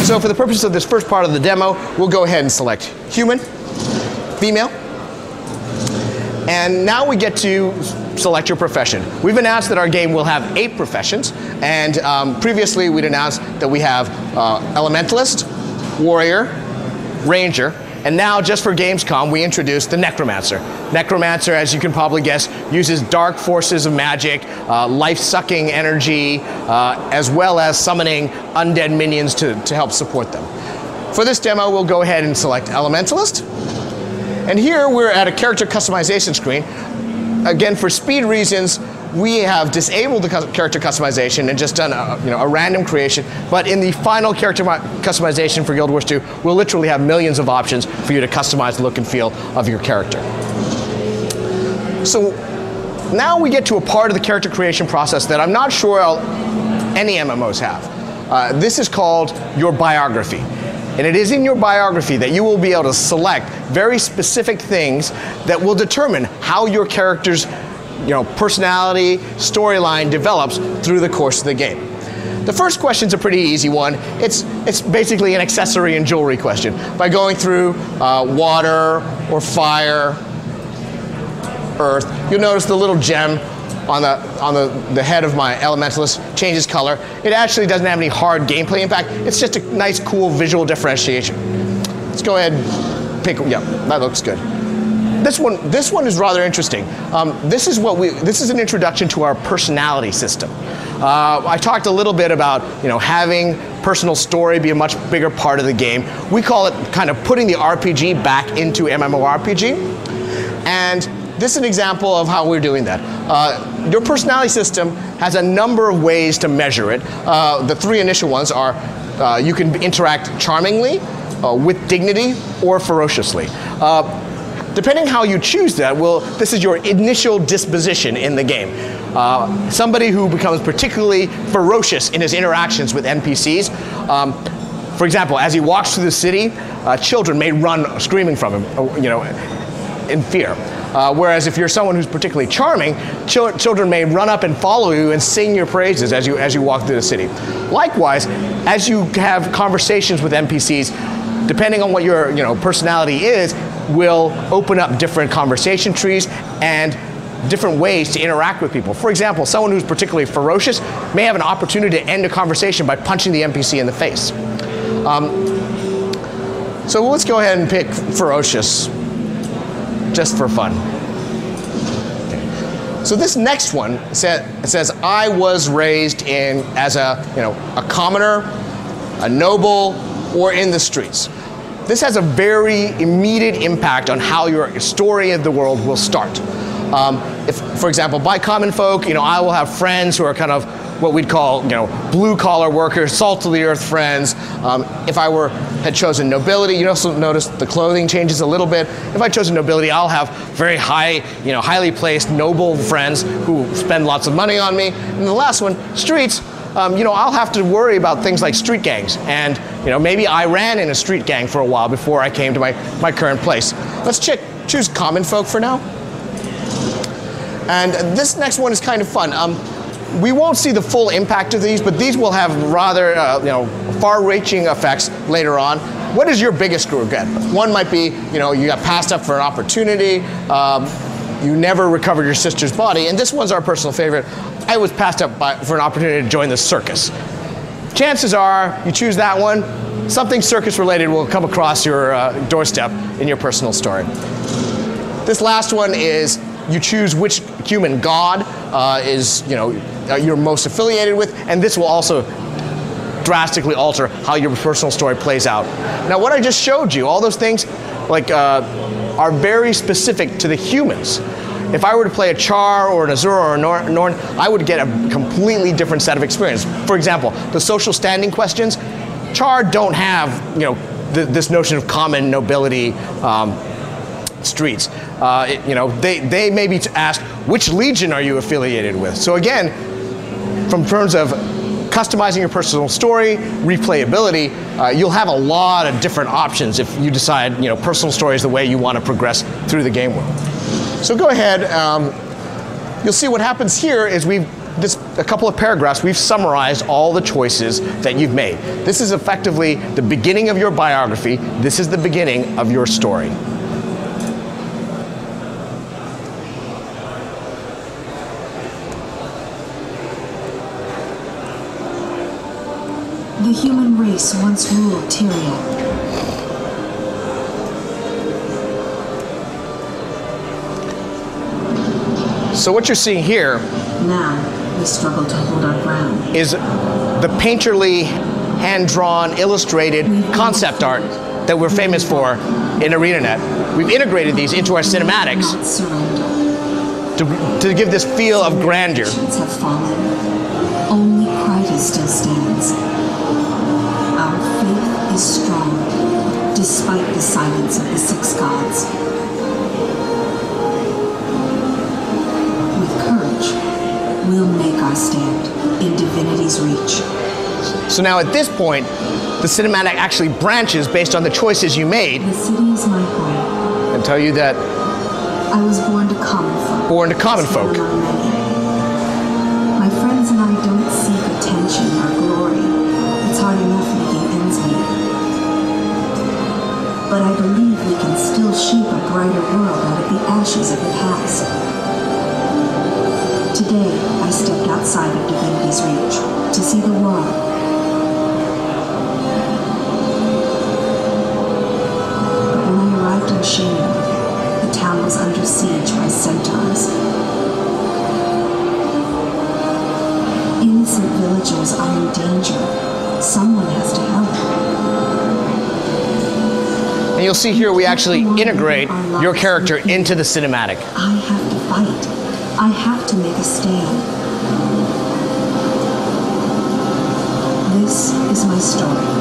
So for the purpose of this first part of the demo, we'll go ahead and select human, female, and now we get to select your profession. We've announced that our game will have 8 professions, and previously we'd announced that we have elementalist, warrior, ranger, and now just for Gamescom we introduced the necromancer. Necromancer, as you can probably guess, uses dark forces of magic, life-sucking energy, as well as summoning undead minions to help support them. For this demo we'll go ahead and select elementalist. And here we're at a character customization screen. Again, for speed reasons, we have disabled the character customization and just done a random creation. But in the final character customization for Guild Wars 2, we'll literally have millions of options for you to customize the look and feel of your character. So now we get to a part of the character creation process that I'm not sure any MMOs have. This is called your biography. And it is in your biography that you will be able to select very specific things that will determine how your character's personality, storyline develops through the course of the game. The first question's a pretty easy one. It's basically an accessory and jewelry question. By going through water or fire, earth, you'll notice the little gem on the head of my elementalist changes color. It actually doesn't have any hard gameplay impact. It's just a nice, cool visual differentiation. Let's go ahead and pick. Yeah, that looks good. This one is rather interesting. This is an introduction to our personality system. I talked a little bit about having personal story be a much bigger part of the game. We call it kind of putting the RPG back into MMORPG, and this is an example of how we're doing that. Your personality system has a number of ways to measure it. The 3 initial ones are you can interact charmingly, with dignity, or ferociously. Depending how you choose that, this is your initial disposition in the game. Somebody who becomes particularly ferocious in his interactions with NPCs. For example, as he walks through the city, children may run screaming from him, in fear. Whereas if you're someone who's particularly charming, children may run up and follow you and sing your praises as you walk through the city. Likewise, as you have conversations with NPCs, depending on what your personality is, will open up different conversation trees and different ways to interact with people. For example, someone who's particularly ferocious may have an opportunity to end a conversation by punching the NPC in the face. So let's go ahead and pick ferocious, just for fun. Okay. So this next one says I was raised as a commoner, a noble, or in the streets. This has a very immediate impact on how your story of the world will start. If, for example, by common folk, I will have friends who are kind of what we'd call, blue-collar workers, salt-of-the-earth friends. If I had chosen nobility, you also notice the clothing changes a little bit. If I chose nobility, I'll have very high, highly placed, noble friends who spend lots of money on me. And the last one, streets. I'll have to worry about things like street gangs, and maybe I ran in a street gang for a while before I came to my current place. Let's choose common folk for now. And this next one is kind of fun. We won't see the full impact of these, but these will have rather far-reaching effects later on. What is your biggest regret? One might be you got passed up for an opportunity. You never recovered your sister's body, and this one's our personal favorite. I was passed up for an opportunity to join the circus. Chances are, you choose that one, something circus-related will come across your doorstep in your personal story. This last one is you choose which human god is you're most affiliated with, and this will also drastically alter how your personal story plays out. Now, what I just showed you, all those things, are very specific to the humans. If I were to play a Char or an Azur or a Norn, I would get a completely different set of experience. For example, the social standing questions, Char don't have this notion of common nobility streets. They may be asked, which legion are you affiliated with? So again, from terms of customizing your personal story, replayability, you'll have a lot of different options if you decide personal story is the way you want to progress through the game world. So go ahead, you'll see what happens here is we've a couple of paragraphs, we've summarized all the choices that you've made. This is effectively the beginning of your biography. This is the beginning of your story. The human race once ruled Tyria. So what you're seeing here Now we struggle to hold our ground. is the painterly, hand-drawn, illustrated concept art that we're famous for in ArenaNet. We've integrated these into our cinematics Not surrender. to give this feel of grandeur. Nations have fallen. Only Christ still stands. Our faith is strong, despite the silence of the six gods. With courage, we'll make our stand in divinity's reach. So now at this point, the cinematic actually branches based on the choices you made The city is my home. and tell you that I was born to common folk. Born to common As folk. one among many. My friends and I don't seek attention or glory. It's hard enough making ends meet. But I believe we can still shape a brighter world out of the ashes of the past. Today, I stepped outside of divinity's reach to see the world. But when I arrived in Shane, the town was under siege by centaurs. Innocent villagers are in danger. Someone has to help. and you'll see here we actually integrate your character into the cinematic. I have to fight. I have to make a stand. This is my story.